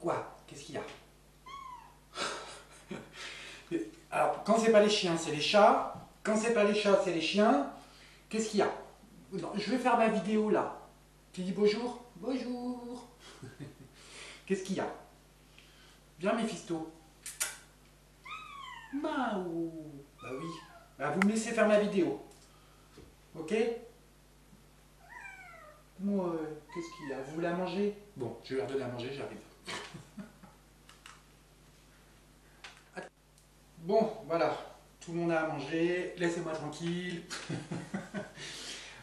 Quoi? Qu'est-ce qu'il y a? Alors, quand c'est pas les chiens, c'est les chats. Quand c'est pas les chats, c'est les chiens. Qu'est-ce qu'il y a? Non, je vais faire ma vidéo là. Tu dis bonjour? Bonjour. Qu'est-ce qu'il y a? Viens, Méphisto. Maou. Bah oui. Bah, vous me laissez faire ma vidéo. Ok? Moi, qu'est-ce qu'il y a? Vous voulez à manger? Bon, je vais leur donner à manger, j'arrive. Bon, voilà. Tout le monde a à manger. Laissez-moi tranquille.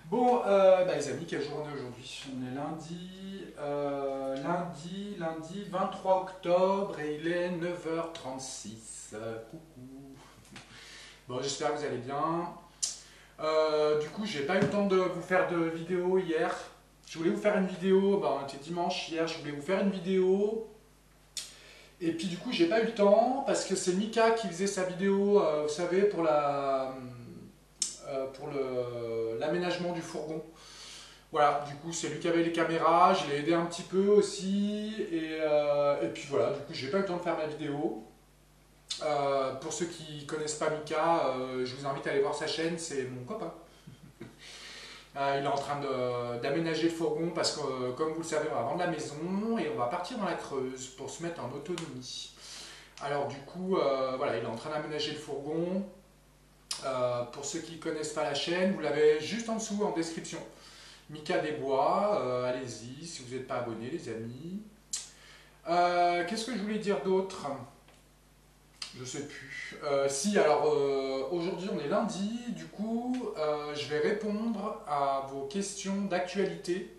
Bon, les amis, quelle journée aujourd'hui? On est lundi 23 octobre et il est 9h36. Coucou. Bon, j'espère que vous allez bien. Du coup, j'ai pas eu le temps de vous faire de vidéo hier. Je voulais vous faire une vidéo, c'était dimanche hier, je voulais vous faire une vidéo. Et puis du coup, j'ai pas eu le temps parce que c'est Mika qui faisait sa vidéo, vous savez, pour l'aménagement du fourgon. Voilà, du coup, c'est lui qui avait les caméras, je l'ai aidé un petit peu aussi. Et puis voilà, du coup, j'ai pas eu le temps de faire ma vidéo. Pour ceux qui connaissent pas Mika, je vous invite à aller voir sa chaîne, c'est mon copain. Il est en train d'aménager le fourgon parce que, comme vous le savez, on va vendre la maison et on va partir dans la Creuse pour se mettre en autonomie. Alors du coup, voilà, il est en train d'aménager le fourgon. Pour ceux qui ne connaissent pas la chaîne, vous l'avez juste en dessous en description. Mika Desbois, allez-y si vous n'êtes pas abonné les amis. Qu'est-ce que je voulais dire d'autre? Je sais plus. Si, alors aujourd'hui on est lundi, du coup je vais répondre à vos questions d'actualité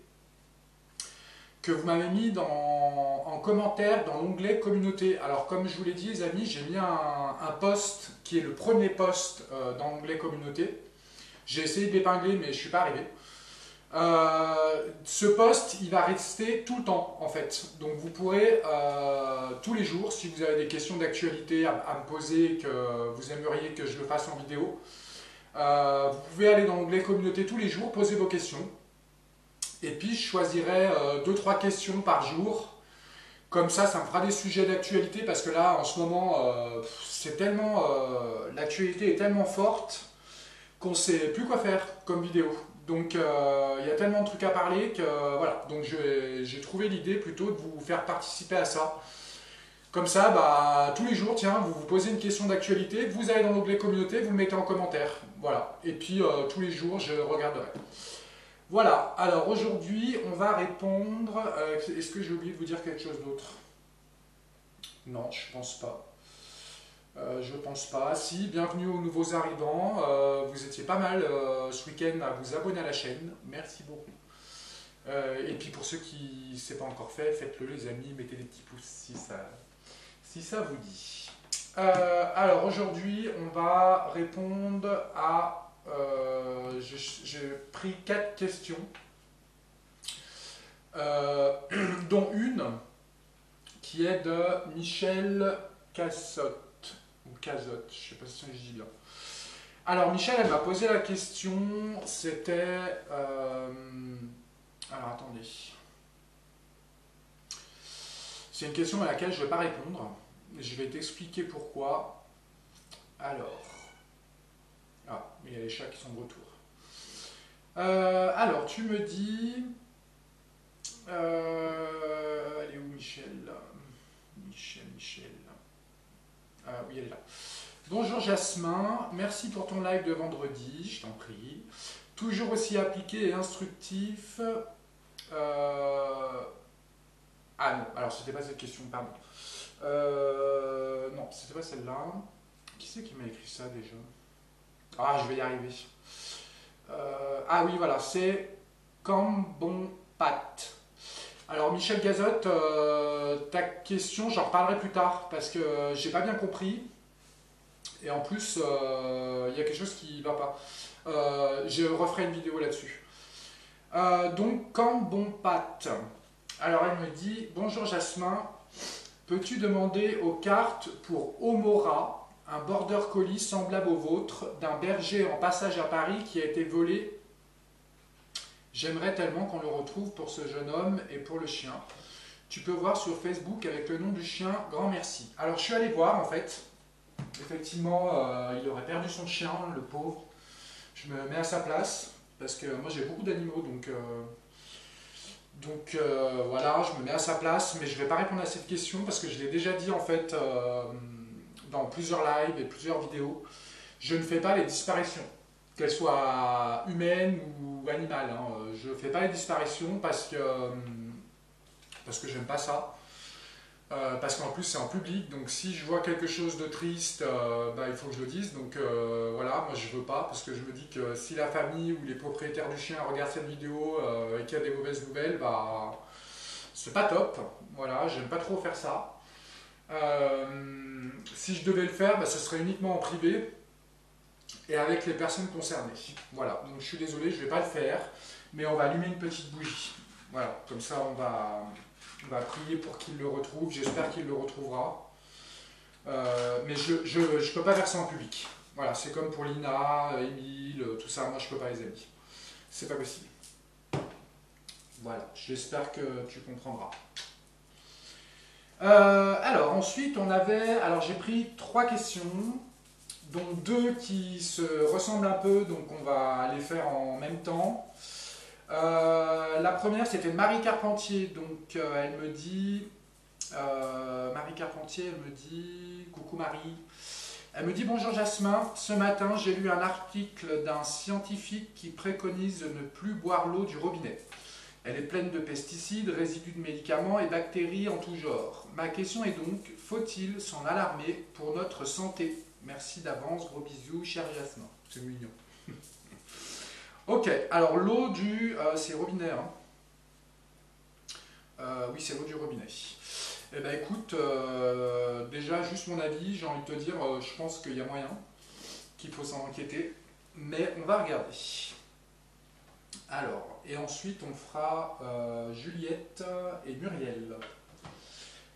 que vous m'avez mis en commentaire dans l'onglet communauté. Alors comme je vous l'ai dit les amis, j'ai mis un post qui est le premier post dans l'onglet communauté. J'ai essayé de l'épingler mais je ne suis pas arrivé. Ce post il va rester tout le temps en fait, donc vous pourrez tous les jours, si vous avez des questions d'actualité à me poser, que vous aimeriez que je le fasse en vidéo, vous pouvez aller dans l'onglet communauté tous les jours, poser vos questions et puis je choisirai 2-3 questions par jour. Comme ça me fera des sujets d'actualité parce que là en ce moment c'est tellement l'actualité est tellement forte qu'on ne sait plus quoi faire comme vidéo. Donc il y a tellement de trucs à parler que voilà, donc j'ai trouvé l'idée plutôt de vous faire participer à ça. Comme ça, tous les jours, tiens, vous vous posez une question d'actualité, vous allez dans l'onglet communauté, vous le mettez en commentaire. Voilà, et puis tous les jours, je regarderai. Voilà, alors aujourd'hui, on va répondre... Est-ce que j'ai oublié de vous dire quelque chose d'autre? Non, je pense pas. Je pense pas. Si, bienvenue aux nouveaux arrivants. Vous étiez pas mal ce week-end à vous abonner à la chaîne. Merci beaucoup. Et puis pour ceux qui ne s'est pas encore fait, faites-le les amis, mettez des petits pouces si ça vous dit. Alors aujourd'hui, on va répondre à... j'ai pris 4 questions, dont une qui est de Michel Cassotte. Cazotte, je ne sais pas si je dis bien. Alors Michel, elle m'a posé la question, c'était... alors attendez. C'est une question à laquelle je ne vais pas répondre. Je vais t'expliquer pourquoi. Alors... Ah, mais il y a les chats qui sont de retour. Alors, tu me dis... elle est où Michel? Michel... oui, elle est là. Bonjour Jasmin, merci pour ton live de vendredi, je t'en prie. Toujours aussi appliqué et instructif. Ah non, alors c'était pas cette question, pardon. Non, c'était pas celle-là. Qui c'est qui m'a écrit ça déjà? Ah, je vais y arriver. Ah oui, voilà, c'est Cambon Pat. Alors Michel Gazotte, ta question, j'en reparlerai plus tard parce que j'ai pas bien compris. Et en plus, il y a quelque chose qui va pas. Je referai une vidéo là-dessus. Donc, Cambon Pat. Alors elle me dit, bonjour Jasmin, peux-tu demander aux cartes pour Omora, un border collie semblable au vôtre, d'un berger en passage à Paris qui a été volé? J'aimerais tellement qu'on le retrouve pour ce jeune homme et pour le chien. tu peux voir sur Facebook avec le nom du chien, grand merci. Alors je suis allé voir en fait, effectivement il aurait perdu son chien, le pauvre. Je me mets à sa place, parce que moi j'ai beaucoup d'animaux, donc voilà, je me mets à sa place, mais je ne vais pas répondre à cette question, parce que je l'ai déjà dit en fait dans plusieurs lives et plusieurs vidéos, je ne fais pas les disparitions, qu'elles soient humaines ou animales, hein. Je ne fais pas les disparitions parce que j'aime pas ça. Parce qu'en plus c'est en public, donc si je vois quelque chose de triste, bah, il faut que je le dise. Donc voilà, moi je veux pas, parce que je me dis que si la famille ou les propriétaires du chien regardent cette vidéo et qu'il y a des mauvaises nouvelles, bah c'est pas top. Voilà, j'aime pas trop faire ça. Si je devais le faire, bah, ce serait uniquement en privé et avec les personnes concernées. Voilà, donc je suis désolé, je vais pas le faire, mais on va allumer une petite bougie. Voilà, comme ça on va prier pour qu'il le retrouve, j'espère qu'il le retrouvera. Mais je ne peux pas faire ça en public. Voilà, c'est comme pour Lina, Émile, tout ça, moi je peux pas les amis. C'est pas possible. Voilà, j'espère que tu comprendras. Alors ensuite alors j'ai pris 3 questions, dont 2 qui se ressemblent un peu, donc on va les faire en même temps. La première c'était Marie Carpentier, donc elle me dit, Marie Carpentier, elle me dit, coucou Marie, elle me dit bonjour Jasmin, ce matin j'ai lu un article d'un scientifique qui préconise de ne plus boire l'eau du robinet. Elle est pleine de pesticides, résidus de médicaments et bactéries en tout genre. Ma question est donc, faut-il s'en alarmer pour notre santé? Merci d'avance, gros bisous, cher Jasmin. C'est mignon. Ok, alors l'eau c'est robinet, hein. Oui, c'est l'eau du robinet. Eh ben écoute, déjà juste mon avis, j'ai envie de te dire, je pense qu'il y a moyen, qu'il faut s'en inquiéter, mais on va regarder. Alors, et ensuite on fera Juliette et Muriel.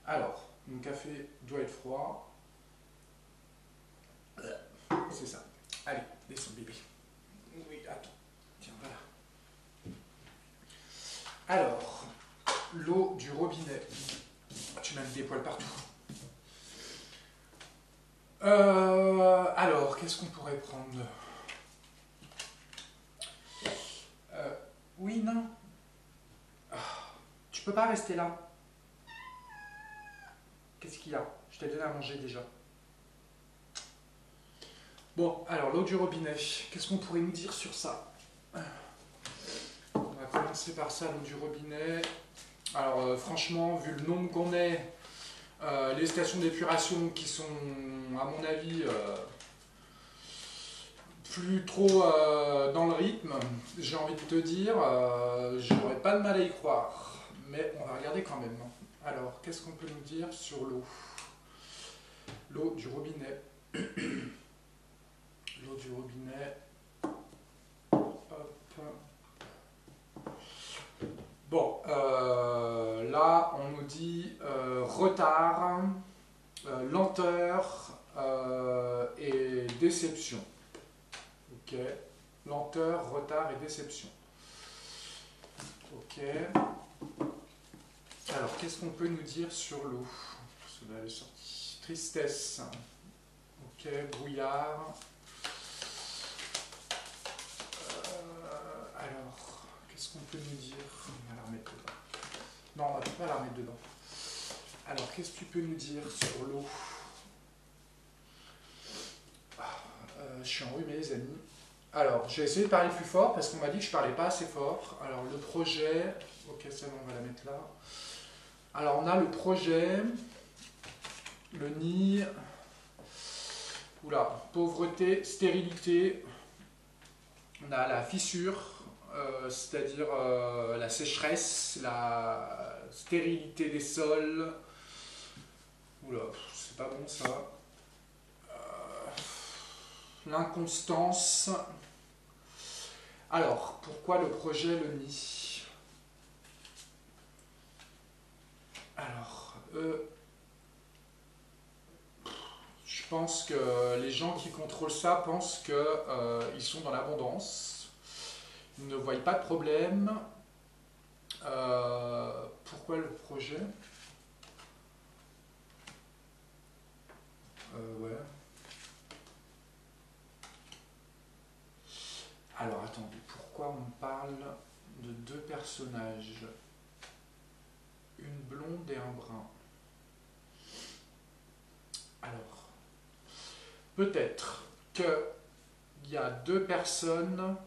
Alors, mon café doit être froid. C'est ça. Allez, descends bébé. Oui, attends. Tiens, voilà. Alors, l'eau du robinet. Tu m'as mis des poils partout. Alors, qu'est-ce qu'on pourrait prendre? Oui, non. Tu peux pas rester là. Qu'est-ce qu'il y a? Je t'ai donné à manger déjà. Bon, alors l'eau du robinet. Qu'est-ce qu'on pourrait nous dire sur ça? On va commencer par ça, l'eau du robinet. Alors franchement, vu le nombre qu'on est, les stations d'épuration qui sont, à mon avis, plus trop dans le rythme, j'ai envie de te dire, j'aurais pas de mal à y croire, mais on va regarder quand même. Alors, qu'est-ce qu'on peut nous dire sur l'eau? L'eau du robinet. L'eau du robinet. Hop. Bon, là, on nous dit retard, lenteur et déception. Ok, lenteur, retard et déception. Ok. Alors, qu'est-ce qu'on peut nous dire sur l'eau? Cela est sorti. Tristesse. Ok, brouillard. Alors, qu'est-ce qu'on peut nous dire? On va la remettre dedans. Non, on ne va pas la remettre dedans. Alors, qu'est-ce que tu peux nous dire sur l'eau? Je suis enrhumé, les amis. Alors, je vais essayer de parler plus fort parce qu'on m'a dit que je ne parlais pas assez fort. Alors, le projet... Ok, ça, on va la mettre là. Alors, on a le projet, le nid... Oula, pauvreté, stérilité. On a la fissure, c'est-à-dire la sécheresse, la stérilité des sols. Oula, c'est pas bon ça. L'inconstance. Alors, pourquoi le projet le nid? Alors, je pense que les gens qui contrôlent ça pensent qu'ils sont dans l'abondance. Ils ne voient pas de problème. Pourquoi le projet? Ouais. Alors attendez, pourquoi on parle de deux personnages? Une blonde et un brun. Alors, peut-être qu'il y a deux personnes,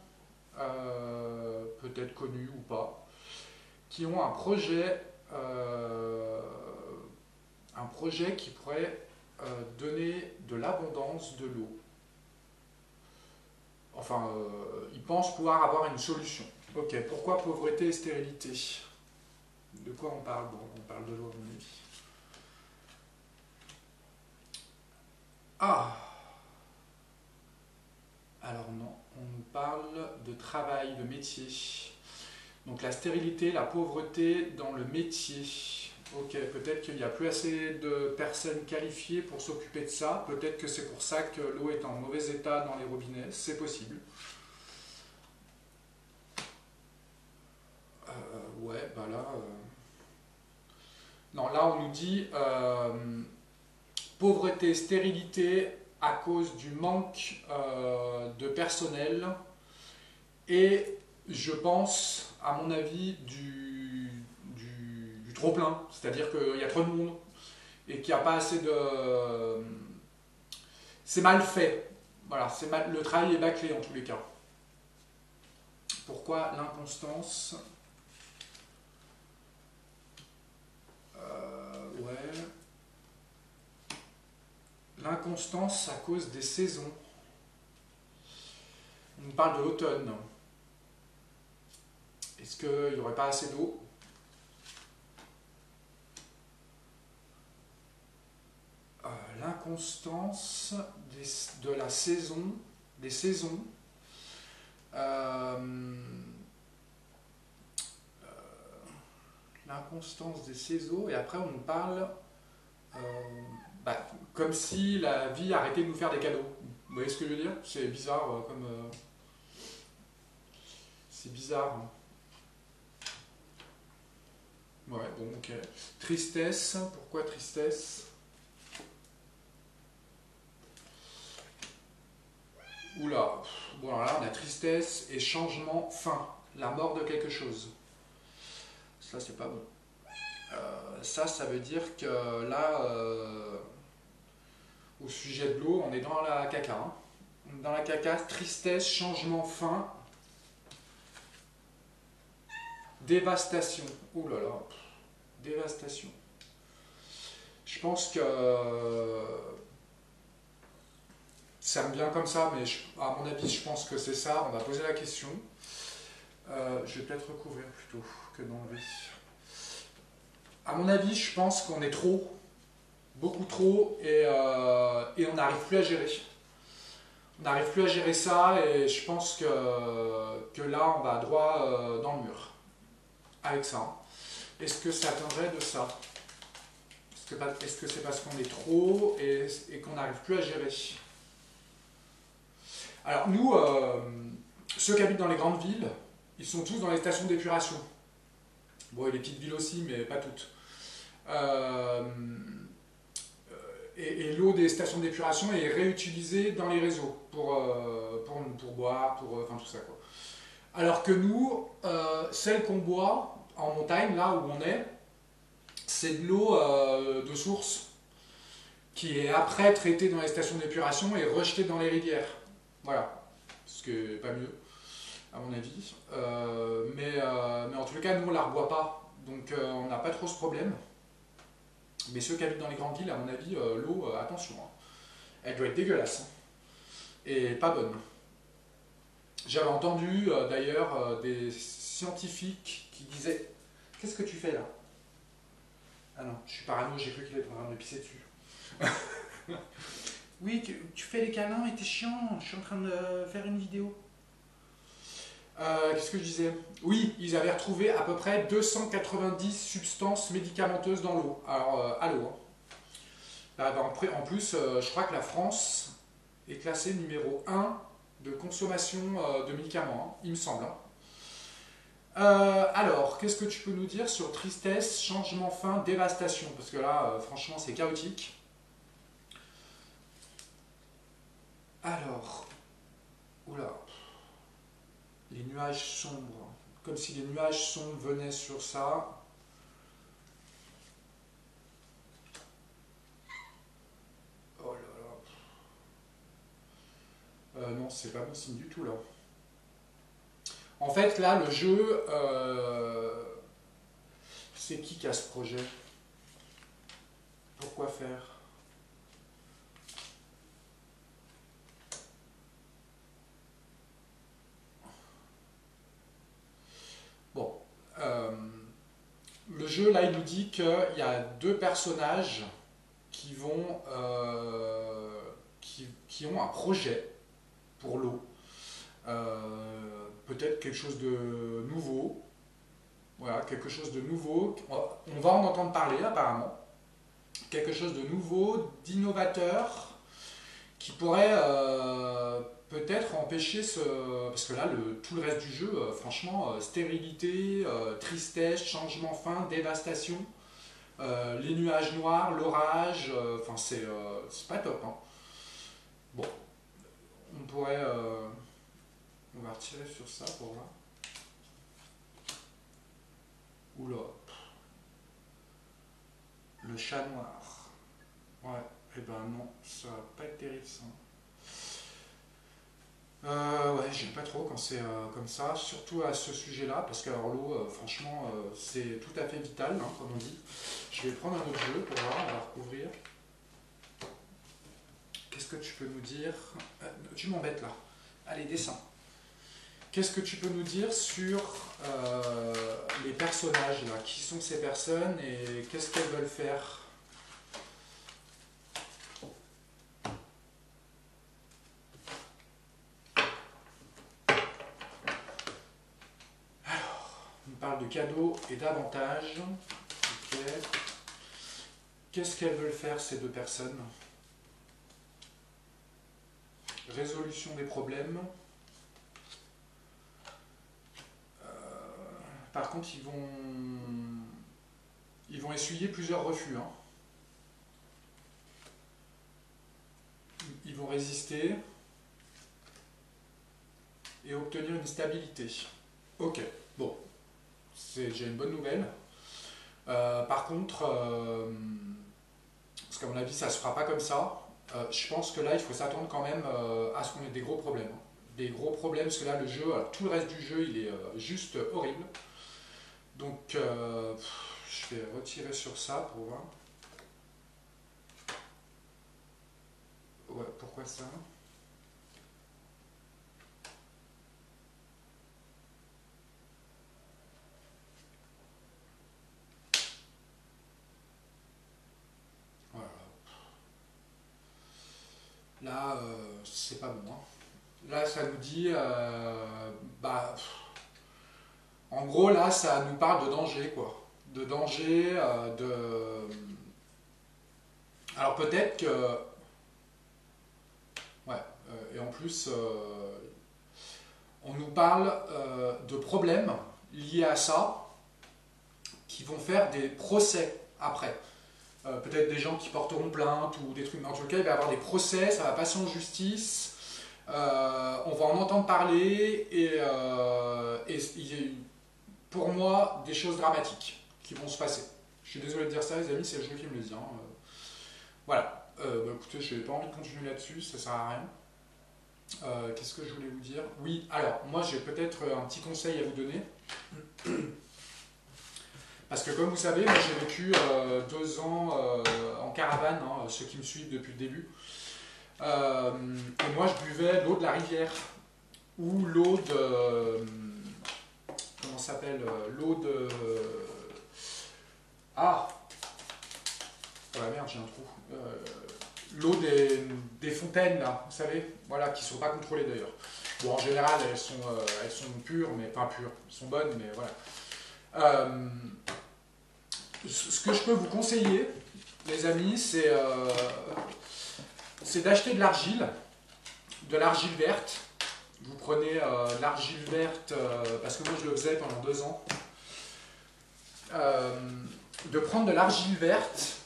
peut-être connues ou pas, qui ont un projet qui pourrait donner de l'abondance de l'eau. Enfin, ils pensent pouvoir avoir une solution. Ok, pourquoi pauvreté et stérilité? De quoi on parle? Bon, on parle de l'eau à mon avis. Ah! Alors non, on nous parle de travail, de métier. Donc la stérilité, la pauvreté dans le métier. Ok, peut-être qu'il n'y a plus assez de personnes qualifiées pour s'occuper de ça. Peut-être que c'est pour ça que l'eau est en mauvais état dans les robinets. C'est possible. Ouais, bah là... Non, là on nous dit pauvreté, stérilité à cause du manque de personnel et je pense, à mon avis, du trop-plein. C'est-à-dire qu'il y a trop de monde et qu'il n'y a pas assez de... C'est mal fait. Voilà, le travail est bâclé en tous les cas. Pourquoi l'inconstance? Ouais. L'inconstance à cause des saisons. On parle de l'automne. Est-ce qu'il n'y aurait pas assez d'eau? L'inconstance de la saison, des saisons. L'inconstance des saisons, et après on nous parle comme si la vie arrêtait de nous faire des cadeaux. Vous voyez ce que je veux dire? C'est bizarre c'est bizarre. Hein. Ouais, bon, ok. Tristesse, pourquoi tristesse? Oula, bon alors là on a tristesse et changement, fin, la mort de quelque chose. Ça c'est pas bon. Ça veut dire que là, au sujet de l'eau, on est dans la caca. Hein. On est dans la caca, tristesse, changement, fin, dévastation. Ouh là là, dévastation. Je pense que ça me vient comme ça, mais à mon avis, je pense que c'est ça. On va poser la question. Je vais peut-être recouvrir plutôt que d'enlever. À mon avis, je pense qu'on est trop, beaucoup trop, et on n'arrive plus à gérer. On n'arrive plus à gérer ça, et je pense que là, on va droit dans le mur avec ça. Est-ce que ça viendrait de ça? Est-ce que c'est parce qu'on est trop et qu'on n'arrive plus à gérer? Alors nous, ceux qui habitent dans les grandes villes, ils sont tous dans les stations d'épuration. Bon, et les petites villes aussi, mais pas toutes. Et l'eau des stations d'épuration est réutilisée dans les réseaux pour boire, enfin tout ça quoi. Alors que nous, celle qu'on boit en montagne, là où on est, c'est de l'eau de source qui est après traitée dans les stations d'épuration et rejetée dans les rivières. Voilà, ce qui n'est pas mieux, à mon avis. Mais en tous les cas, nous on ne la reboit pas, donc on n'a pas trop ce problème. Mais ceux qui habitent dans les grandes villes, à mon avis, l'eau, attention, hein, elle doit être dégueulasse. Hein, et pas bonne. J'avais entendu d'ailleurs des scientifiques qui disaient « Qu'est-ce que tu fais là ?» Ah non, je suis parano, j'ai cru qu'il était en train de me pisser dessus. Oui, tu fais les câlins et t'es chiant, je suis en train de faire une vidéo. Qu'est-ce que je disais? Oui, ils avaient retrouvé à peu près 290 substances médicamenteuses dans l'eau. Alors, à l'eau. Hein. En plus, je crois que la France est classée numéro 1 de consommation de médicaments, hein, il me semble. Hein. Alors, qu'est-ce que tu peux nous dire sur tristesse, changement, fin, dévastation? Parce que là, franchement, c'est chaotique. Alors, oula, les nuages sombres, comme si les nuages sombres venaient sur ça. Oh là là. Non, c'est pas bon signe du tout là. En fait, là, le jeu, c'est qui a ce projet? Pourquoi faire? Bon, le jeu, là, il nous dit qu'il y a deux personnages qui vont, qui ont un projet pour l'eau. Peut-être quelque chose de nouveau. Voilà, quelque chose de nouveau. On va en entendre parler apparemment. Quelque chose de nouveau, d'innovateur, qui pourrait peut-être empêcher ce... Parce que là, tout le reste du jeu, franchement, stérilité, tristesse, changement fin, dévastation, les nuages noirs, l'orage, enfin c'est pas top. Hein. Bon, on pourrait... on va retirer sur ça pour voir. Oula. Le chat noir. Ouais, et ben non, ça va pas être terrible ça. Ouais, j'aime pas trop quand c'est comme ça, surtout à ce sujet-là, parce que alors l'eau, franchement, c'est tout à fait vital, hein, comme on dit. Je vais prendre un autre jeu pour voir, on va recouvrir. Qu'est-ce que tu peux nous dire? Tu m'embêtes là. Allez, descends. Qu'est-ce que tu peux nous dire sur les personnages là? Qui sont ces personnes et qu'est-ce qu'elles veulent faire? On parle de cadeaux et d'avantages. Ok. Qu'est-ce qu'elles veulent faire ces deux personnes? Résolution des problèmes. Par contre, ils vont essuyer plusieurs refus. Hein. Ils vont résister et obtenir une stabilité. Ok, bon, c'est déjà une bonne nouvelle. Par contre, parce qu'à mon avis, ça ne se fera pas comme ça. Je pense que là, il faut s'attendre quand même à ce qu'on ait des gros problèmes. Des gros problèmes, parce que là, le jeu, tout le reste du jeu, il est juste horrible. Donc, je vais retirer sur ça pour voir. Ouais, pourquoi ça? Voilà. Là, c'est pas bon. Hein. Là, ça nous dit, en gros, là, ça nous parle de danger, quoi. De danger, Alors peut-être que... Ouais, et en plus, on nous parle de problèmes liés à ça qui vont faire des procès après. Peut-être des gens qui porteront plainte ou des trucs. Mais en tout cas, il va y avoir des procès, ça va passer en justice. On va en entendre parler et pour moi, des choses dramatiques qui vont se passer. Je suis désolé de dire ça, les amis, c'est le jeu qui me le dit. Hein. Voilà. Écoutez, je n'ai pas envie de continuer là-dessus, ça sert à rien. Qu'est-ce que je voulais vous dire? Oui, alors, moi, j'ai peut-être un petit conseil à vous donner. Parce que comme vous savez, moi j'ai vécu 2 ans en caravane, hein, ceux qui me suivent depuis le début. Et moi je buvais l'eau de la rivière ou l'eau de... comment ça s'appelle? L'eau de... Ah! Oh la merde, j'ai un trou. L'eau des fontaines là, vous savez? Voilà, qui ne sont pas contrôlées d'ailleurs. Bon, en général, elles sont pures, mais pas pures. Elles sont bonnes, mais voilà. Ce que je peux vous conseiller, les amis, c'est d'acheter de l'argile verte. Vous prenez de l'argile verte, parce que moi je le faisais pendant 2 ans, de prendre de l'argile verte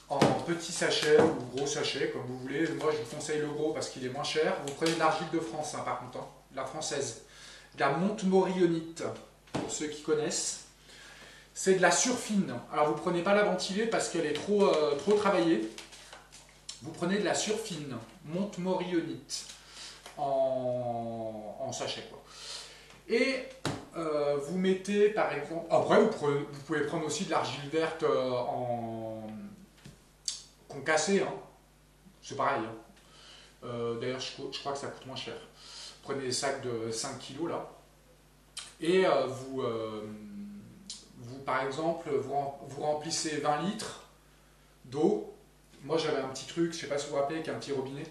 en petit sachet ou gros sachet, comme vous voulez. Moi, je vous conseille le gros parce qu'il est moins cher. Vous prenez de l'argile de France, hein, par contre, hein, la française. De la montmorillonite, pour ceux qui connaissent. C'est de la surfine. Alors, vous ne prenez pas la ventilée parce qu'elle est trop travaillée. Vous prenez de la surfine, montmorillonite, en sachet, quoi. Et vous mettez, par exemple... Après, vous pouvez prendre aussi de l'argile verte concassée, hein. C'est pareil, hein. D'ailleurs, je crois que ça coûte moins cher. Prenez des sacs de 5 kilos là. Et par exemple, vous remplissez 20 litres d'eau. Moi, j'avais un petit truc, je ne sais pas si vous vous rappelez, avec un petit robinet.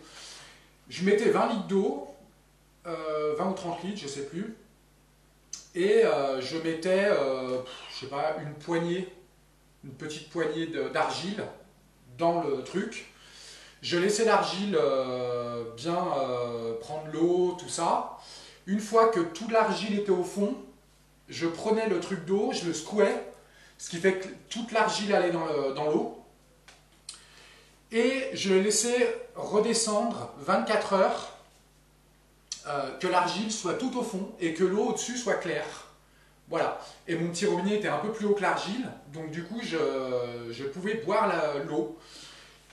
Je mettais 20 litres d'eau, 20 ou 30 litres, je ne sais plus. Et je mettais, je sais pas, une petite poignée d'argile dans le truc. Je laissais l'argile bien prendre l'eau, tout ça. Une fois que toute l'argile était au fond, je prenais le truc d'eau, je le secouais, ce qui fait que toute l'argile allait dans l'eau. Et je le laissais redescendre 24 heures, que l'argile soit tout au fond et que l'eau au-dessus soit claire. Voilà. Et mon petit robinet était un peu plus haut que l'argile, donc du coup je pouvais boire l'eau.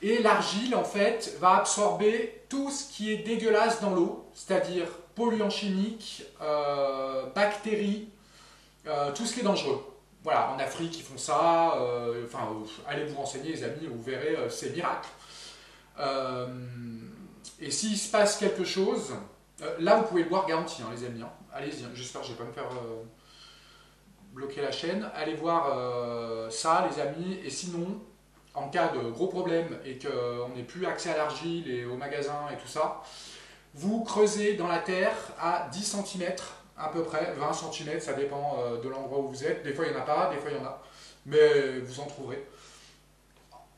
Et l'argile, en fait, va absorber tout ce qui est dégueulasse dans l'eau, c'est-à-dire polluants chimiques, bactéries, tout ce qui est dangereux. Voilà, en Afrique, ils font ça. Allez vous renseigner, les amis, vous verrez, c'est miracle. Et s'il se passe quelque chose, là, vous pouvez le boire garanti, hein, les amis. Hein. Allez-y, hein, j'espère que je ne vais pas me faire bloquer la chaîne. Allez voir ça, les amis. Et sinon, en cas de gros problème et qu'on n'ait plus accès à l'argile et au magasin et tout ça, vous creusez dans la terre à 10 cm à peu près, 20 cm, ça dépend de l'endroit où vous êtes. Des fois il n'y en a pas, des fois il y en a, mais vous en trouverez.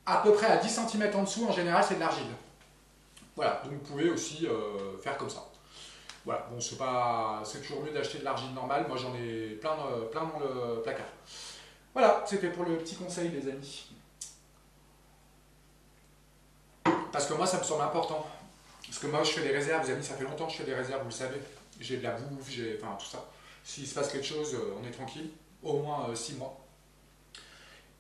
À peu près à 10 cm en dessous, en général, c'est de l'argile. Voilà, donc vous pouvez aussi faire comme ça. Voilà, bon, c'est toujours mieux d'acheter de l'argile normale. Moi j'en ai plein dans le placard. Voilà, c'était pour le petit conseil, les amis. Parce que moi, ça me semble important. Parce que moi, je fais des réserves, les amis, ça fait longtemps que je fais des réserves, vous le savez. J'ai de la bouffe, enfin tout ça. S'il se passe quelque chose, on est tranquille. Au moins 6 mois.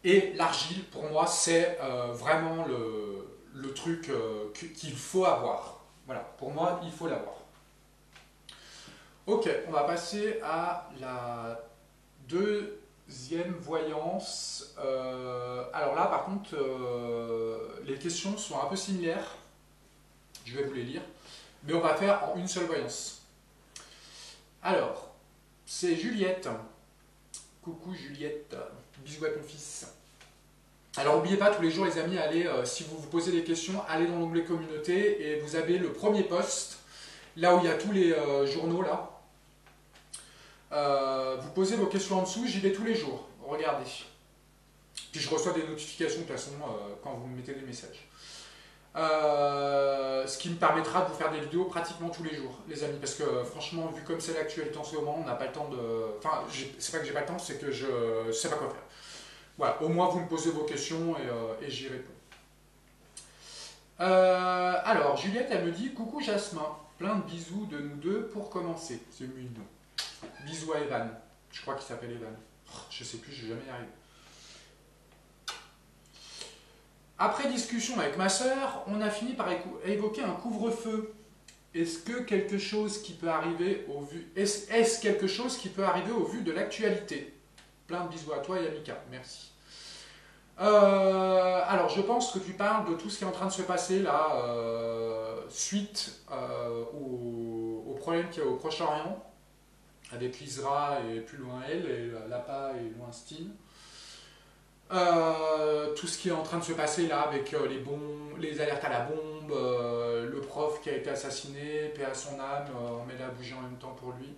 Et l'argile, pour moi, c'est vraiment le truc qu'il faut avoir. Voilà, pour moi, il faut l'avoir. Ok, on va passer à la deuxième voyance. Alors là, par contre, les questions sont un peu similaires. Je vais vous les lire. Mais on va faire en une seule voyance. Alors, c'est Juliette. Coucou Juliette. Bisous à ton fils. Alors n'oubliez pas tous les jours les amis, allez, si vous vous posez des questions, allez dans l'onglet communauté et vous avez le premier post, là où il y a tous les journaux là. Vous posez vos questions en dessous, j'y vais tous les jours, regardez. Puis je reçois des notifications de toute façon quand vous me mettez des messages. Ce qui me permettra de vous faire des vidéos pratiquement tous les jours, les amis, parce que franchement, vu comme c'est l'actualité en ce moment, on n'a pas le temps de... Enfin, c'est pas que j'ai pas le temps, c'est que je sais pas quoi faire. Voilà, au moins vous me posez vos questions et j'y réponds. Alors, Juliette, elle me dit « Coucou Jasmin, plein de bisous de nous deux pour commencer. » C'est mignon. Bisous à Evan. Je crois qu'il s'appelle Evan. Oh, je sais plus, je vais jamais y arriver. Après discussion avec ma sœur, on a fini par évoquer un couvre-feu. Est-ce quelque chose qui peut arriver au vu quelque chose qui peut arriver au vu de l'actualité? Plein de bisous à toi et à Mika, merci. Alors je pense que tu parles de tout ce qui est en train de se passer là, suite au problème qu'il y a au Proche-Orient, avec l'Isra et plus loin elle, et l'APA et loin Steam. Tout ce qui est en train de se passer là avec les alertes à la bombe, le prof qui a été assassiné, paix à son âme, on met la bougie en même temps pour lui.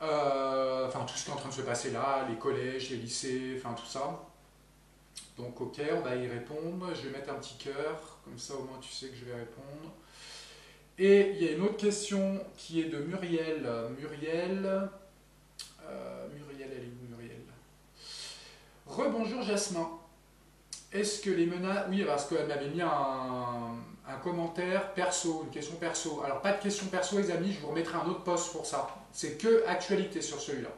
Enfin tout ce qui est en train de se passer là, les collèges, les lycées, enfin tout ça. Donc ok, on va y répondre, je vais mettre un petit cœur, comme ça au moins tu sais que je vais répondre. Et il y a une autre question qui est de Muriel. Muriel, elle est où Muriel? Rebonjour Jasmin. Est-ce que les menaces... Oui, parce qu'elle m'avait mis un commentaire perso, une question perso. Alors, pas de question perso, les amis, je vous remettrai un autre post pour ça. C'est que actualité sur celui-là.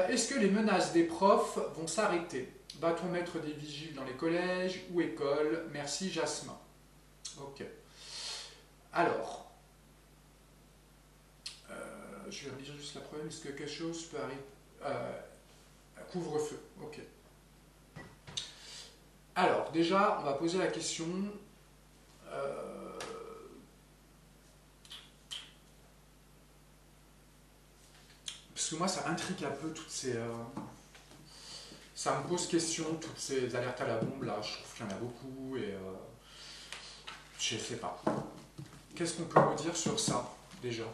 Est-ce que les menaces des profs vont s'arrêter? Va-t-on mettre des vigiles dans les collèges ou écoles? Merci, Jasmin. Ok. Alors, je vais relire juste la première. Est-ce que quelque chose peut arriver? Couvre-feu. Ok. Alors, déjà, on va poser la question. Parce que moi, ça intrigue un peu toutes ces. Ça me pose question, toutes ces alertes à la bombe, là. Je trouve qu'il y en a beaucoup et. Je sais pas. Qu'est-ce qu'on peut nous dire sur ça, déjà?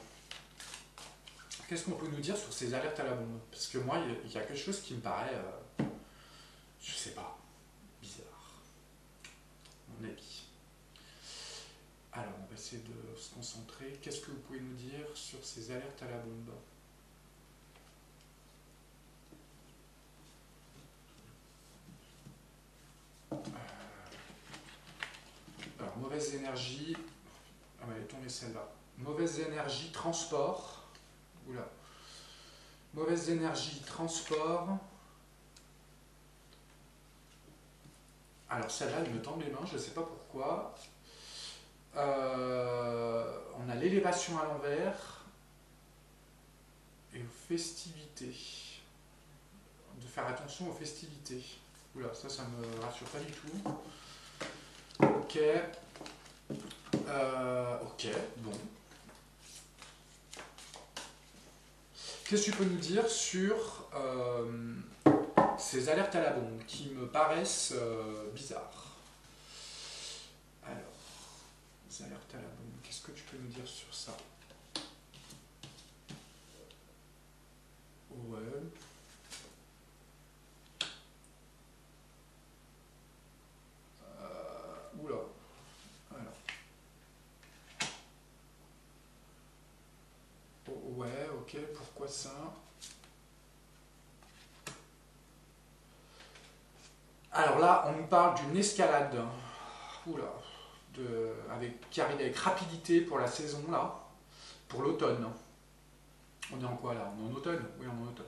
Qu'est-ce qu'on peut nous dire sur ces alertes à la bombe? Parce que moi, il y a quelque chose qui me paraît. Je sais pas. Bizarre. Mon avis. Alors, on va essayer de se concentrer. Qu'est-ce que vous pouvez nous dire sur ces alertes à la bombe? Alors, mauvaise énergie. Ah, elle est tombée celle-là. Mauvaise énergie, transport. Oula. Mauvaise énergie, transport. Alors, celle-là, elle me tend les mains, je ne sais pas pourquoi. On a l'élévation à l'envers. Et aux festivités. De faire attention aux festivités. Oula, ça me rassure pas du tout. Ok. Ok, bon. Qu'est-ce que tu peux nous dire sur ces alertes à la bombe qui me paraissent bizarres? Alors, les alertes à la bombe, qu'est-ce que tu peux nous dire sur ça? Ouais. Oula. Alors. Oh, ouais, ok, pourquoi ça? Alors là, on nous parle d'une escalade. Oula. Qui arrive avec rapidité pour la saison, là. Pour l'automne. On est en quoi, là? On est en automne? Oui, on est en automne.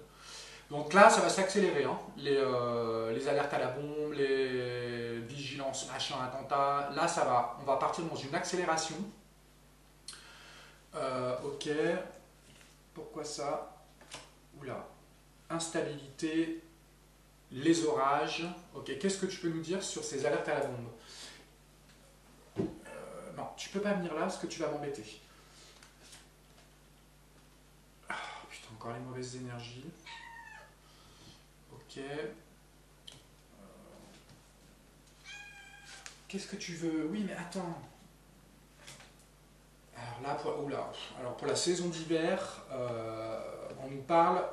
Donc là, ça va s'accélérer, hein. Les alertes à la bombe, les vigilances, machin, attentats. Là, ça va. On va partir dans une accélération. Ok. Pourquoi ça? Oula. Instabilité, les orages. Ok. Qu'est-ce que tu peux nous dire sur ces alertes à la bombe? Non, tu peux pas venir là parce que tu vas m'embêter. Ah, putain, encore les mauvaises énergies. Ok. Qu'est-ce que tu veux? Oui, mais attends. Alors là, pour la saison d'hiver, on nous parle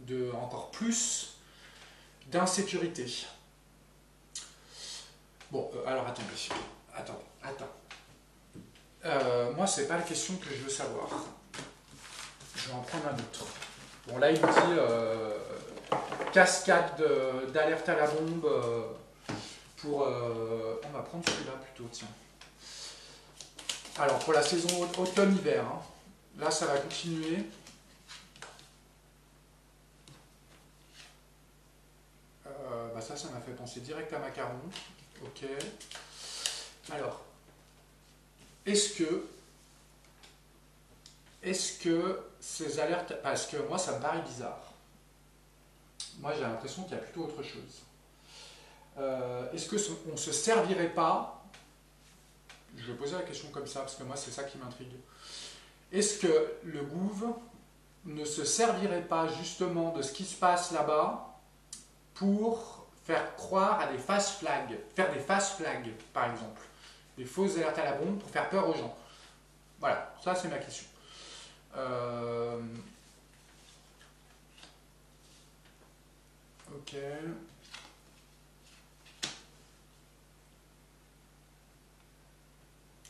de encore plus d'insécurité. Bon, alors attendez. Attends. Moi, c'est pas la question que je veux savoir. Je vais en prendre un autre. Bon, là, il me dit cascade d'alerte à la bombe on va prendre celui-là plutôt, tiens. Alors, pour la saison automne-hiver, hein, là, ça va continuer. Ça m'a fait penser direct à macaron. Ok. Alors, est-ce que ces alertes... Parce que moi, ça me paraît bizarre. Moi, j'ai l'impression qu'il y a plutôt autre chose. Est-ce qu'on ne se servirait pas... Je vais poser la question comme ça, parce que moi, c'est ça qui m'intrigue. Est-ce que le Gouv ne se servirait pas justement de ce qui se passe là-bas pour faire croire à des fast flags, faire des fast flags, par exemple, des fausses alertes à la bombe pour faire peur aux gens? Voilà, ça c'est ma question. Ok.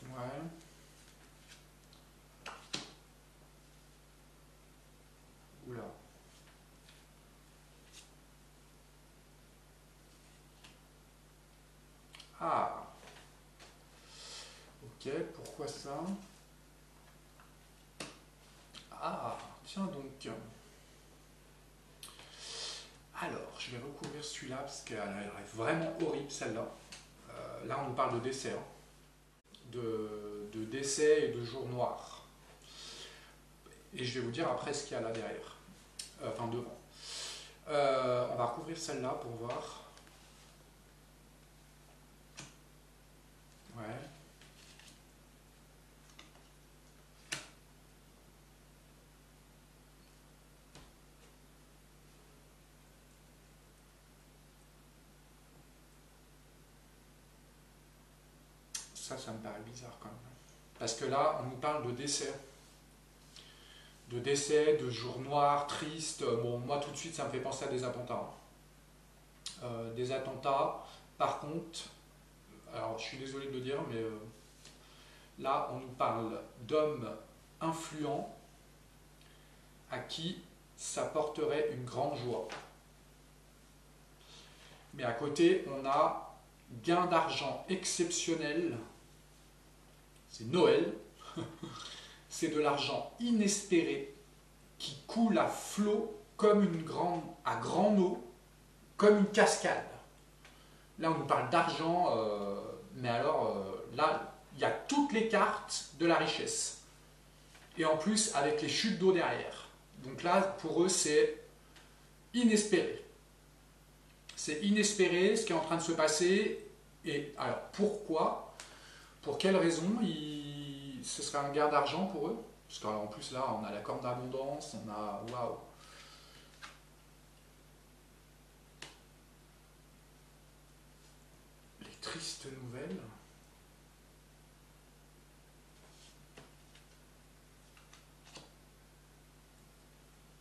Ouais. Oula. Ok, pourquoi ça? Ah, tiens donc. Alors, je vais recouvrir celui-là parce qu'elle est vraiment horrible celle-là. Là, on nous parle de décès, hein. De décès et de jour noir. Et je vais vous dire après ce qu'il y a là derrière, enfin devant. On va recouvrir celle-là pour voir. Ouais. Ça me paraît bizarre quand même. Parce que là, on nous parle de décès. De décès, de jours noirs, tristes. Bon, moi tout de suite, ça me fait penser à des attentats. Des attentats, par contre, alors je suis désolé de le dire, mais là, on nous parle d'hommes influents à qui ça porterait une grande joie. Mais à côté, on a gain d'argent exceptionnel. C'est Noël. C'est de l'argent inespéré qui coule à flot comme à grande eau, comme une cascade. Là, on nous parle d'argent, mais alors là, il y a toutes les cartes de la richesse. Et en plus, avec les chutes d'eau derrière. Donc là, pour eux, c'est inespéré. C'est inespéré ce qui est en train de se passer. Et alors, pourquoi? Pour quelle raison ce serait un gain d'argent pour eux? Parce qu'en plus, là, on a la corne d'abondance, on a... Waouh! Les tristes nouvelles.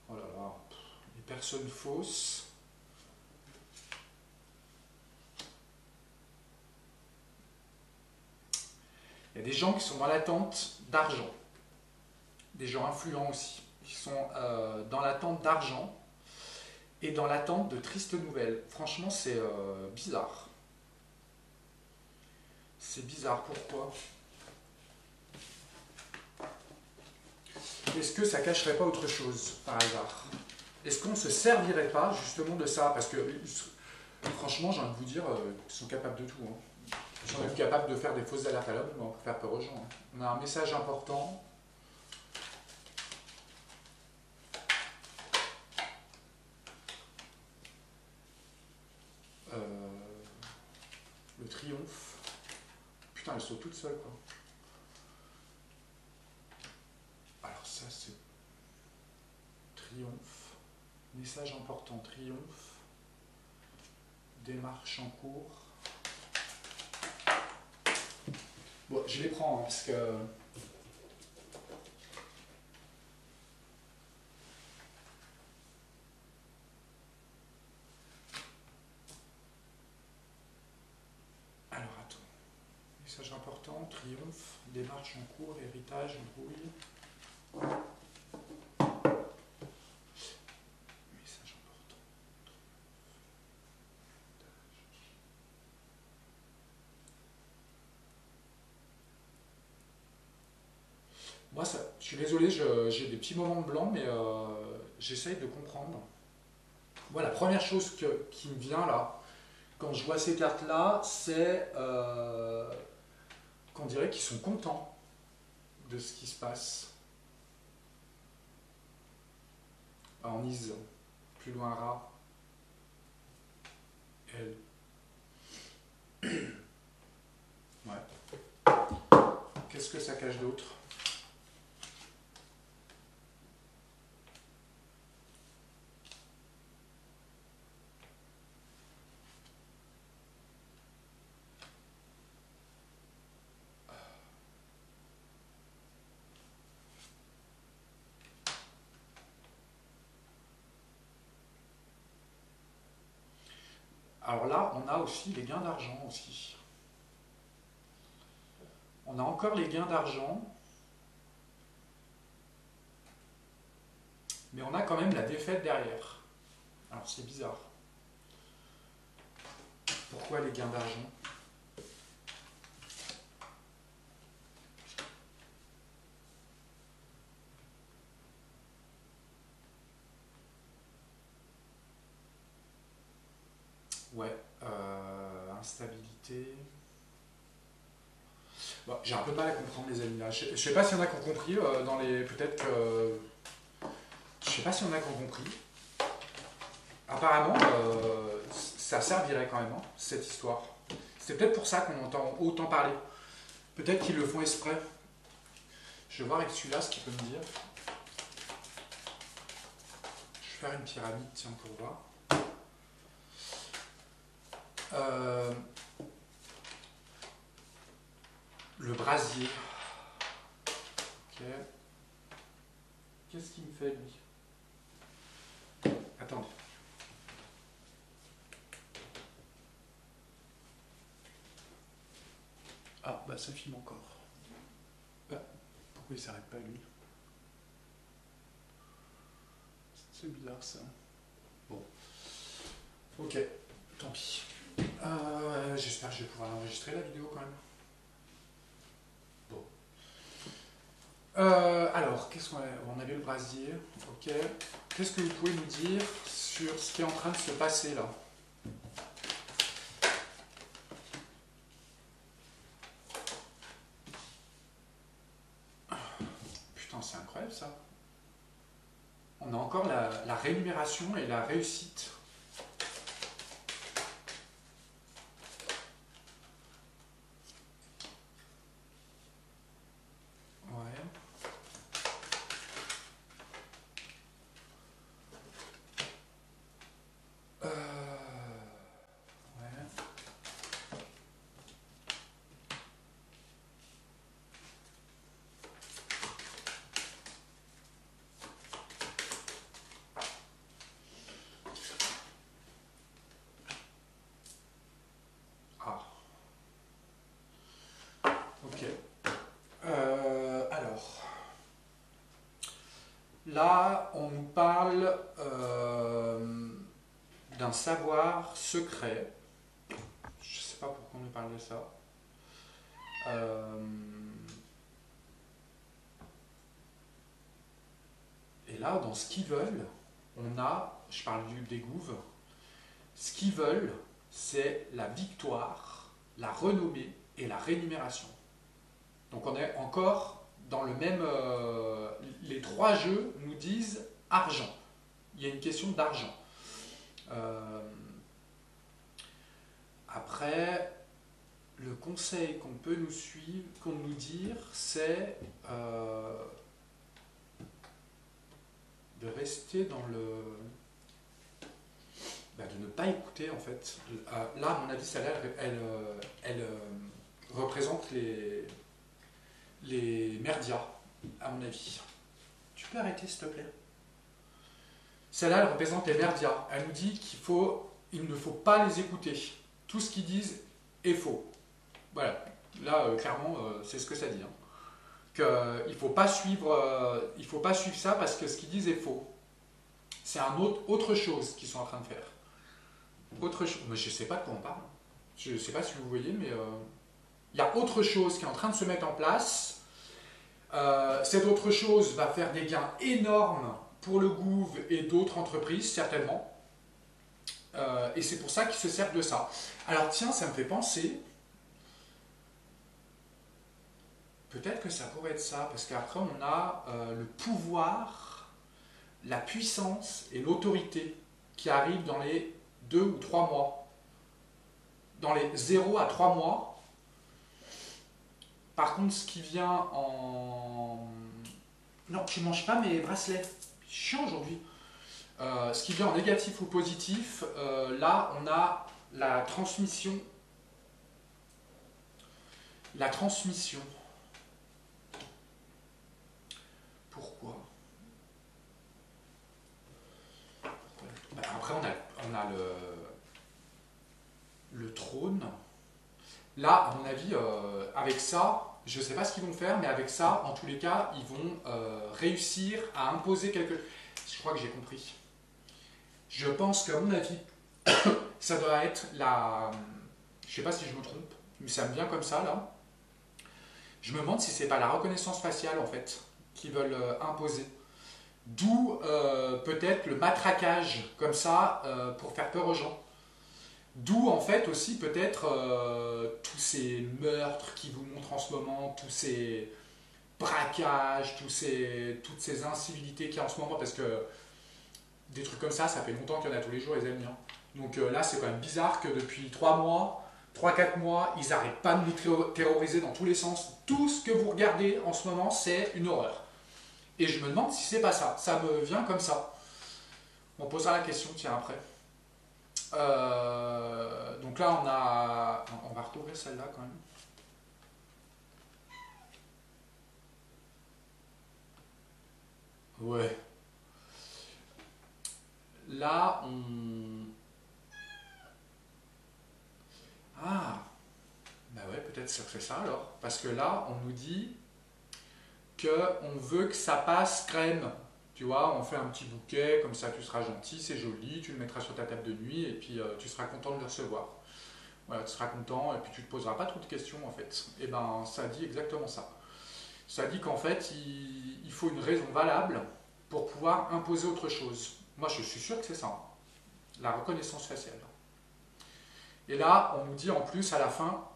Oh là là, les personnes fausses. Il y a des gens qui sont dans l'attente d'argent. Des gens influents aussi, qui sont dans l'attente d'argent et dans l'attente de tristes nouvelles. Franchement, c'est bizarre. C'est bizarre, pourquoi? Est-ce que ça cacherait pas autre chose, par hasard? Est-ce qu'on ne se servirait pas justement de ça? Parce que, franchement, j'ai envie de vous dire, ils sont capables de tout. Hein. Ils sont même capables de faire des fausses alertes à l'homme pour faire peur aux gens. Hein. On a un message important. Le triomphe. Putain, elles sont toutes seules, quoi. Alors ça, c'est triomphe. Message important, triomphe. Démarche en cours. Bon, je les prends, hein, parce que... Alors, attends. Message important, triomphe, démarche en cours, héritage, brouille. Message important. Moi, ça, je suis désolé, j'ai des petits moments de blanc, mais j'essaye de comprendre. Moi, la première chose qui me vient là, quand je vois ces cartes-là, c'est qu'on dirait qu'ils sont contents de ce qui se passe. En Ise, plus loin Ra, elle. Ouais. Qu'est-ce que ça cache d'autre? Alors là, on a aussi les gains d'argent aussi. On a encore les gains d'argent, mais on a quand même la défaite derrière. Alors c'est bizarre. Pourquoi les gains d'argent? Instabilité. Bon, j'ai un peu de mal à comprendre les amis là. Je sais pas s'il y en a qui ont compris dans les. Peut-être que. Je sais pas s'il y en a qui ont compris. Apparemment, ça servirait quand même, hein, cette histoire. C'est peut-être pour ça qu'on entend autant parler. Peut-être qu'ils le font exprès. Je vais voir avec celui-là ce qu'il peut me dire. Je vais faire une pyramide, tiens, pour voir. Le brasier. Ok. Qu'est-ce qu'il me fait, lui? Attendez. Ah, bah ça filme encore. Bah, pourquoi il s'arrête pas, lui? C'est bizarre, ça. Bon. Ok, tant pis. J'espère que je vais pouvoir enregistrer la vidéo, quand même. Bon. Alors, qu'est-ce qu'on a? On avait le brasier. Ok. Qu'est-ce que vous pouvez nous dire sur ce qui est en train de se passer, là? Putain, c'est incroyable, ça. On a encore la rémunération et la réussite. Ouais. Ouais. Ah. Ok. Alors. Là, on nous parle d'un savoir secret. Je ne sais pas pourquoi on nous parle de ça. Et là, dans ce qu'ils veulent, on a, je parle des gouves, ce qu'ils veulent, c'est la victoire, la renommée et la rémunération. Donc on est encore dans le même... les trois jeux nous disent argent. Il y a une question d'argent. Après, le conseil qu'on peut nous suivre, qu'on nous dire, c'est de rester dans le... de ne pas écouter, en fait. Là, à mon avis, celle-là, elle représente les merdias, à mon avis. Tu peux arrêter, s'il te plaît? Celle-là, elle représente les merdias. Elle nous dit qu'il ne faut pas les écouter. Tout ce qu'ils disent est faux. Voilà. Là, clairement, c'est ce que ça dit. Hein. Qu'il ne faut pas suivre ça parce que ce qu'ils disent est faux. C'est autre chose qu'ils sont en train de faire. Autre chose. Mais je ne sais pas de quoi on parle. Je ne sais pas si vous voyez, mais il y a autre chose qui est en train de se mettre en place. Cette autre chose va faire des gains énormes pour le Gouv et d'autres entreprises, certainement. Et c'est pour ça qu'ils se servent de ça. Alors tiens, ça me fait penser... Peut-être que ça pourrait être ça, parce qu'après on a le pouvoir, la puissance et l'autorité qui arrivent dans les 2 ou 3 mois. Dans les 0 à 3 mois. Par contre, ce qui vient en... Non, tu ne manges pas mes bracelets. C'est chiant aujourd'hui. Ce qui vient en négatif ou positif, là on a la transmission. La transmission. Pourquoi? Après, on a le trône. Là, à mon avis, avec ça, je ne sais pas ce qu'ils vont faire, mais avec ça, en tous les cas, ils vont réussir à imposer quelque... Je crois que j'ai compris. Je pense qu'à mon avis, ça doit être la... Je ne sais pas si je me trompe, mais ça me vient comme ça, là. Je me demande si c'est pas la reconnaissance faciale, en fait, qu'ils veulent imposer. D'où peut-être le matraquage, comme ça, pour faire peur aux gens. D'où en fait aussi peut-être tous ces meurtres qui vous montrent en ce moment, tous ces braquages, toutes ces incivilités qu'il y a en ce moment, parce que des trucs comme ça fait longtemps qu'il y en a tous les jours, les amis, hein. Donc là, c'est quand même bizarre que depuis 3 mois, 3 4 mois, ils n'arrêtent pas de nous terroriser dans tous les sens. Tout ce que vous regardez en ce moment, c'est une horreur. Et je me demande si c'est pas ça. Ça me vient comme ça. On posera la question, tiens, après. Donc là, on va retrouver celle-là quand même. Ouais. Là, on... Ah, bah ouais, peut-être c'est ça alors. Parce que là, on nous dit qu'on veut que ça passe crème. Tu vois, on fait un petit bouquet, comme ça tu seras gentil, c'est joli, tu le mettras sur ta table de nuit et puis tu seras content de le recevoir. Voilà, tu seras content et puis tu te poseras pas trop de questions en fait. Et ben, ça dit exactement ça. Ça dit qu'en fait, il faut une raison valable pour pouvoir imposer autre chose. Moi, je suis sûr que c'est ça, hein. La reconnaissance faciale. Et là, on nous dit en plus à la fin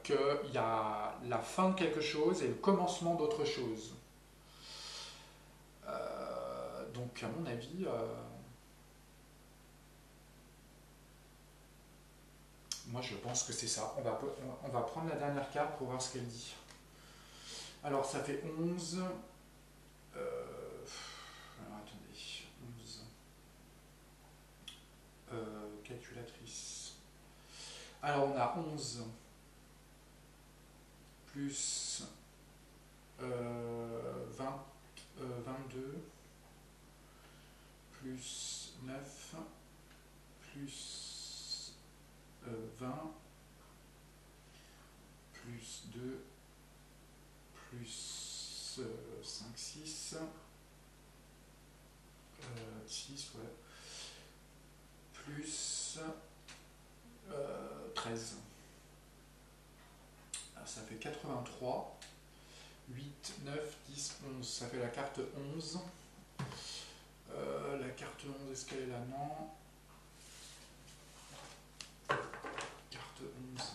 qu'il y a la fin de quelque chose et le commencement d'autre chose. Donc, à mon avis, moi je pense que c'est ça. On va prendre la dernière carte pour voir ce qu'elle dit. Alors, ça fait 11. Alors, attendez. 11. Calculatrice. Alors, on a 11 plus 20, 22 plus 9 plus 20 plus 2 plus 5, 6, 6, ouais, plus 13. Alors, ça fait 83. 8, 9, 10, 11. Ça fait la carte 11. La carte 11, est-ce qu'elle est là? Non. Carte 11.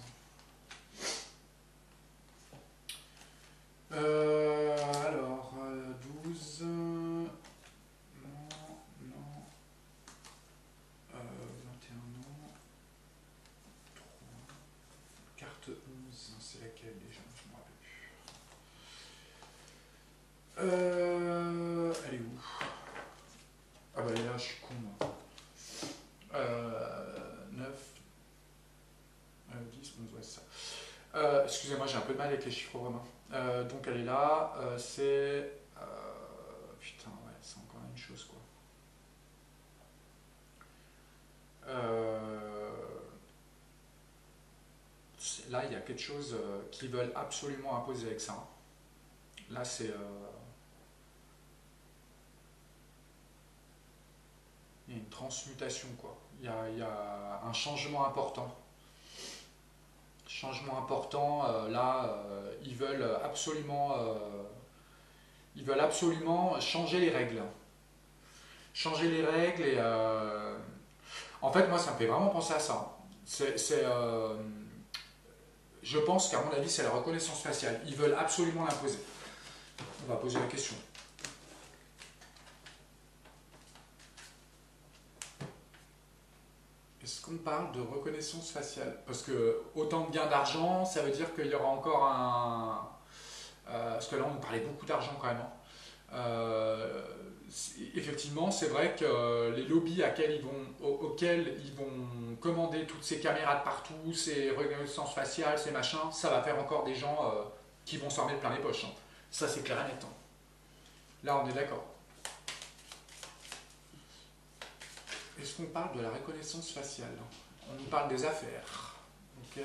Alors, 12. Non, non. 21, non. 3. Carte 11, c'est laquelle déjà? Je me rappelle plus. Elle est où? Ah bah là, je suis con, moi. 9, 10, 11, ouais, c'est ça. Excusez-moi, j'ai un peu de mal avec les chiffres romains. Donc elle est là, c'est... putain, ouais, c'est encore une chose, quoi. Là, il y a quelque chose qu'ils veulent absolument imposer avec ça. Là, c'est... il y a une transmutation, quoi. Il y a un changement important. Changement important, là, ils veulent absolument changer les règles. Changer les règles et... en fait, moi, ça me fait vraiment penser à ça. Je pense qu'à mon avis, c'est la reconnaissance faciale. Ils veulent absolument l'imposer. On va poser la question. Est-ce qu'on parle de reconnaissance faciale? Parce que autant de gains d'argent, ça veut dire qu'il y aura encore un... parce que là, on parlait beaucoup d'argent quand même, hein. Effectivement, c'est vrai que les lobbies auxquels ils vont commander toutes ces caméras de partout, ces reconnaissances faciales, ces machins, ça va faire encore des gens qui vont s'en mettre plein les poches, hein. Ça, c'est clair et net, hein. Là, on est d'accord. Est-ce qu'on parle de la reconnaissance faciale? On nous parle des affaires. Ok.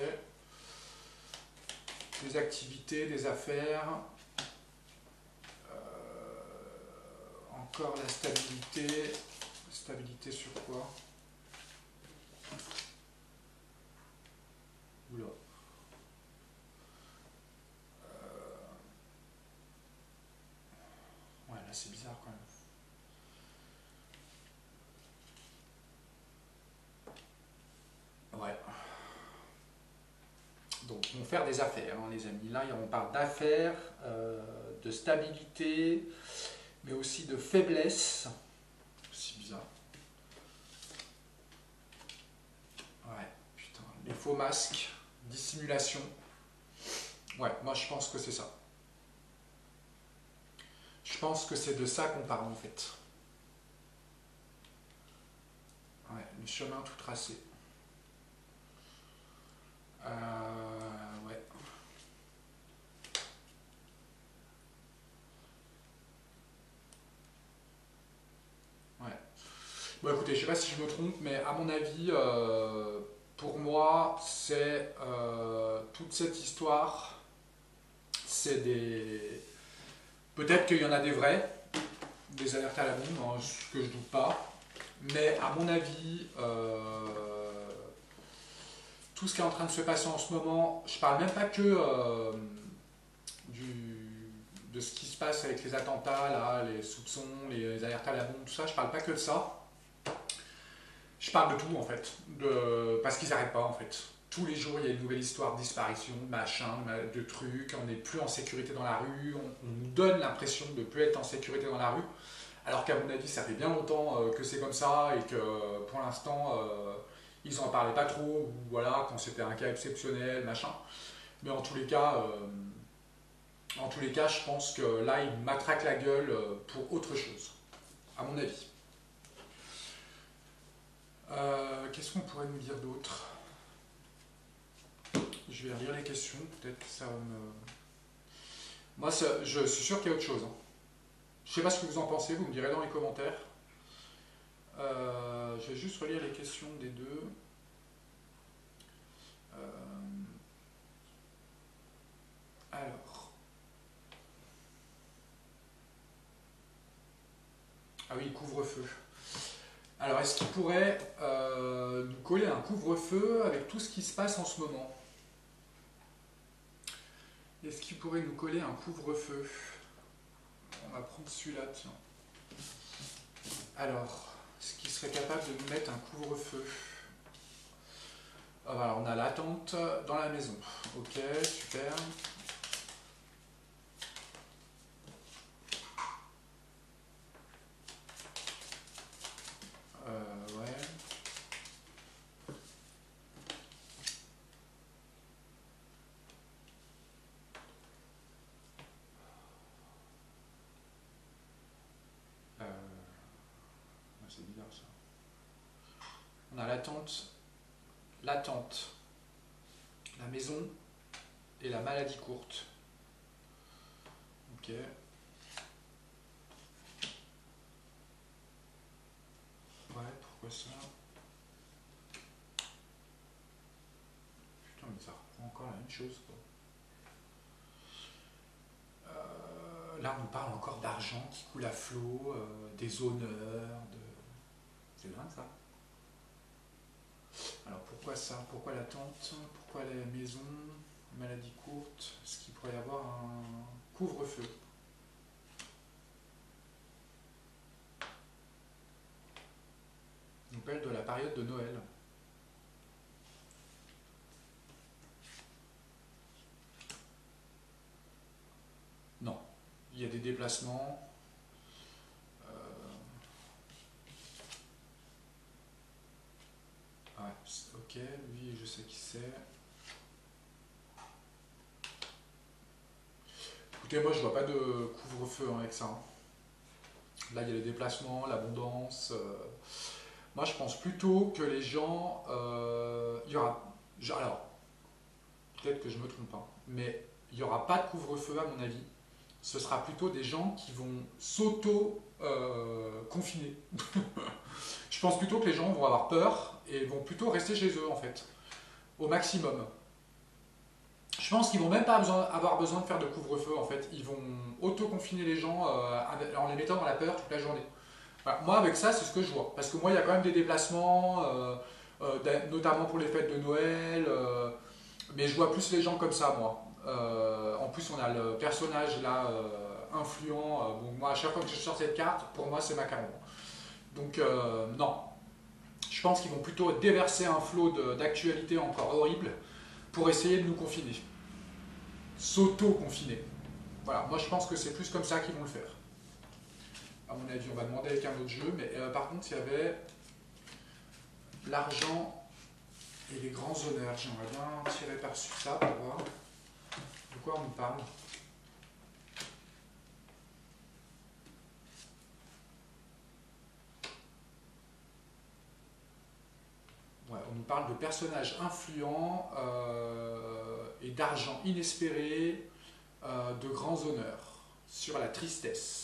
Des activités, des affaires. Encore la stabilité. Stabilité sur quoi? Oula. Ouais, là c'est bizarre quand même. qui vont faire des affaires, hein, les amis. Là, on parle d'affaires, de stabilité, mais aussi de faiblesse. C'est bizarre. Ouais, putain, les faux masques, dissimulation. Ouais, moi je pense que c'est ça. Je pense que c'est de ça qu'on parle en fait. Ouais, le chemin tout tracé. Ouais. Ouais. Bon écoutez, je sais pas si je me trompe, mais à mon avis, pour moi, c'est toute cette histoire, c'est des... Peut-être qu'il y en a des vrais, des alertes à la bombe, hein, ce que je doute pas, mais à mon avis, tout ce qui est en train de se passer en ce moment, je parle même pas que de ce qui se passe avec les attentats, là, les soupçons, les alertes à la bombe, tout ça, je parle pas que de ça. Je parle de tout en fait, parce qu'ils n'arrêtent pas en fait. Tous les jours, il y a une nouvelle histoire de disparition, de machin, de trucs, on n'est plus en sécurité dans la rue, on nous donne l'impression de ne plus être en sécurité dans la rue, alors qu'à mon avis, ça fait bien longtemps que c'est comme ça et que pour l'instant, ils n'en parlaient pas trop, ou voilà, quand c'était un cas exceptionnel, machin. Mais en tous les cas, je pense que là, ils matraquent la gueule pour autre chose, à mon avis. Qu'est-ce qu'on pourrait nous dire d'autre? Je vais relire les questions, peut-être que ça va me... Moi, je suis sûr qu'il y a autre chose. Hein. Je ne sais pas ce que vous en pensez, vous me direz dans les commentaires. Je vais juste relire les questions des deux. Alors. Ah oui, couvre-feu. Alors, est-ce qu'il pourrait nous coller un couvre-feu avec tout ce qui se passe en ce moment? Est-ce qu'il pourrait nous coller un couvre-feu? On va prendre celui-là, tiens. Alors, est-ce qu'il serait capable de nous mettre un couvre-feu? Alors, on a l'attente dans la maison. Ok, super. Ouais. C'est bizarre ça. On a l'attente, la maison et la maladie courte. Ok. Ouais, pourquoi ça? Putain, mais ça reprend encore la même chose, quoi. Là, on nous parle encore d'argent qui coule à flot, des honneurs, de... C'est dingue, ça. Alors, pourquoi ça? Pourquoi l'attente? Pourquoi la maison? Maladie courte? Est-ce qu'il pourrait y avoir un couvre-feu? On parle de la période de Noël. Non. Il y a des déplacements. Ouais, ok, lui je sais qui c'est. Écoutez, moi je vois pas de couvre-feu avec ça. Là il y a les déplacements, l'abondance. Moi je pense plutôt que les gens... il y aura... Alors, peut-être que je me trompe pas, mais il n'y aura pas de couvre-feu à mon avis. Ce sera plutôt des gens qui vont s'auto-confiner. Je pense plutôt que les gens vont avoir peur et vont plutôt rester chez eux en fait, au maximum. Je pense qu'ils vont même pas avoir besoin de faire de couvre-feu en fait. Ils vont auto-confiner les gens en les mettant dans la peur toute la journée. Voilà. Moi avec ça c'est ce que je vois. Parce que moi il y a quand même des déplacements, notamment pour les fêtes de Noël. Mais je vois plus les gens comme ça moi. En plus on a le personnage là influent. Bon, moi à chaque fois que je sors cette carte, pour moi c'est Macaron. Donc non. Je pense qu'ils vont plutôt déverser un flot d'actualités encore horribles pour essayer de nous confiner. S'auto-confiner. Voilà, moi je pense que c'est plus comme ça qu'ils vont le faire. À mon avis, on va demander avec un autre jeu, mais par contre, il y avait l'argent et les grands honneurs. J'aimerais bien tirer par-dessus ça pour voir de quoi on nous parle. Ouais, on nous parle de personnages influents et d'argent inespéré, de grands honneurs, sur la tristesse.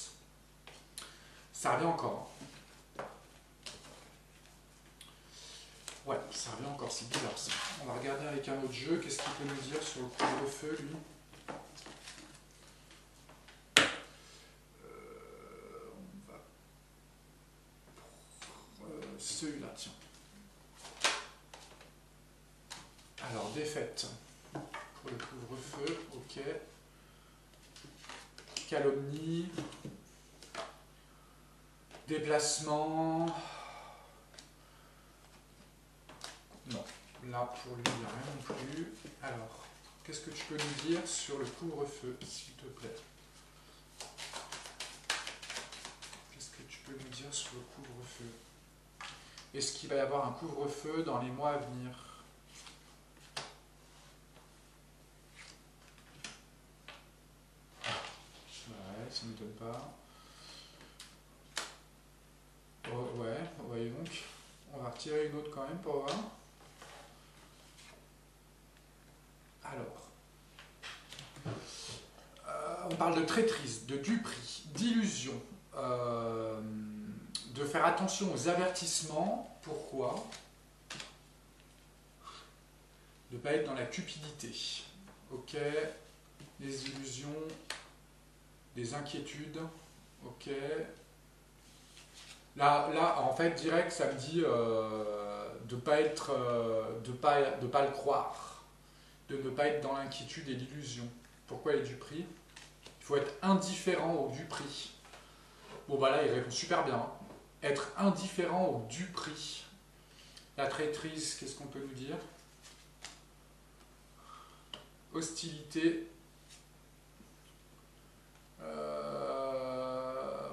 Ça revient encore. Ouais, ça revient encore, c'est bizarre ça. On va regarder avec un autre jeu, qu'est-ce qu'il peut nous dire sur le couvre-feu, lui. On va pour celui-là, tiens. Alors, défaite pour le couvre-feu, ok. Calomnie. Déplacement. Non, là pour lui, il n'y a rien non plus. Alors, qu'est-ce que tu peux nous dire sur le couvre-feu, s'il te plaît? Qu'est-ce que tu peux nous dire sur le couvre-feu? Est-ce qu'il va y avoir un couvre-feu dans les mois à venir? Ouais, ça ne m'étonne pas. Oh, ouais, voyez donc. On va retirer une autre quand même pour voir. Alors, on parle de traîtrise, de duperie, d'illusion, de faire attention aux avertissements. Pourquoi? De ne pas être dans la cupidité. Ok. Des illusions, des inquiétudes. Ok. Là, en fait, direct, ça me dit de pas être, de pas le croire, de ne pas être dans l'inquiétude et l'illusion. Pourquoi les duperies? Il faut être indifférent au duperie. Bon, bah là, il répond super bien. Être indifférent au duperie. La traîtrise, qu'est-ce qu'on peut nous dire? Hostilité.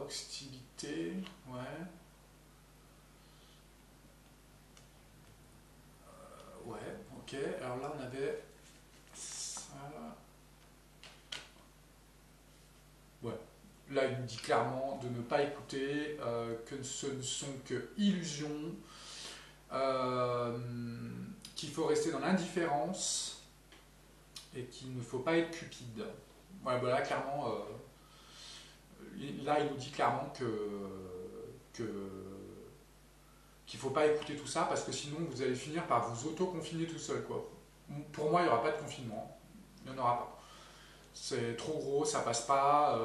Hostilité, ouais. Ouais, ok. Alors là, on avait ça. Ouais. Là, il nous dit clairement de ne pas écouter, que ce ne sont que illusions, qu'il faut rester dans l'indifférence et qu'il ne faut pas être cupide. Ouais, voilà, clairement, là, il nous dit clairement qu'il ne faut pas écouter tout ça parce que sinon, vous allez finir par vous auto-confiner tout seul, quoi. Pour moi, il n'y aura pas de confinement. Il n'y en aura pas. C'est trop gros, ça passe pas,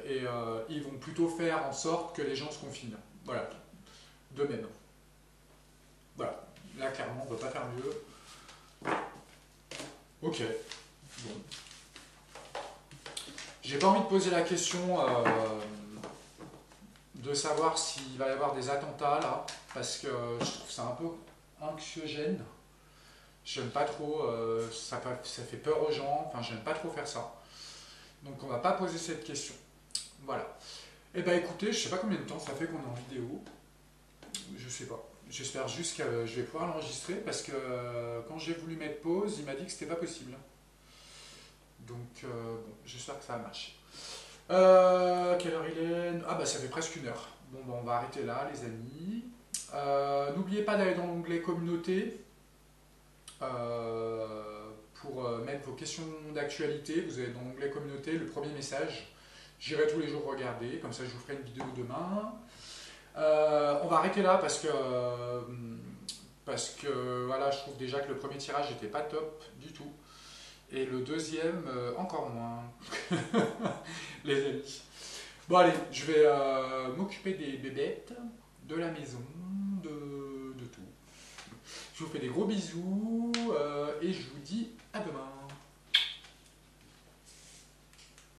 et ils vont plutôt faire en sorte que les gens se confinent. Voilà, de même. Voilà, là clairement on ne peut pas faire mieux. Ok, bon. J'ai pas envie de poser la question de savoir s'il va y avoir des attentats là, parce que je trouve ça un peu anxiogène. J'aime pas trop, ça fait peur aux gens, enfin j'aime pas trop faire ça. Donc on va pas poser cette question. Voilà. Et bah écoutez, je sais pas combien de temps ça fait qu'on est en vidéo. Je sais pas. J'espère juste que je vais pouvoir l'enregistrer parce que quand j'ai voulu mettre pause, il m'a dit que c'était pas possible. Donc bon, j'espère que ça va marcher. Quelle heure il est? Ah bah ça fait presque une heure. Bon bah on va arrêter là les amis. N'oubliez pas d'aller dans l'onglet communauté. Pour mettre vos questions d'actualité, vous allez dans l'onglet communauté, le premier message. J'irai tous les jours regarder, comme ça je vous ferai une vidéo demain. On va arrêter là parce que voilà, je trouve déjà que le premier tirage n'était pas top du tout. Et le deuxième, encore moins. Les amis. Bon allez, je vais m'occuper des bébêtes, de la maison, de tout. Je vous fais des gros bisous et je vous dis à demain.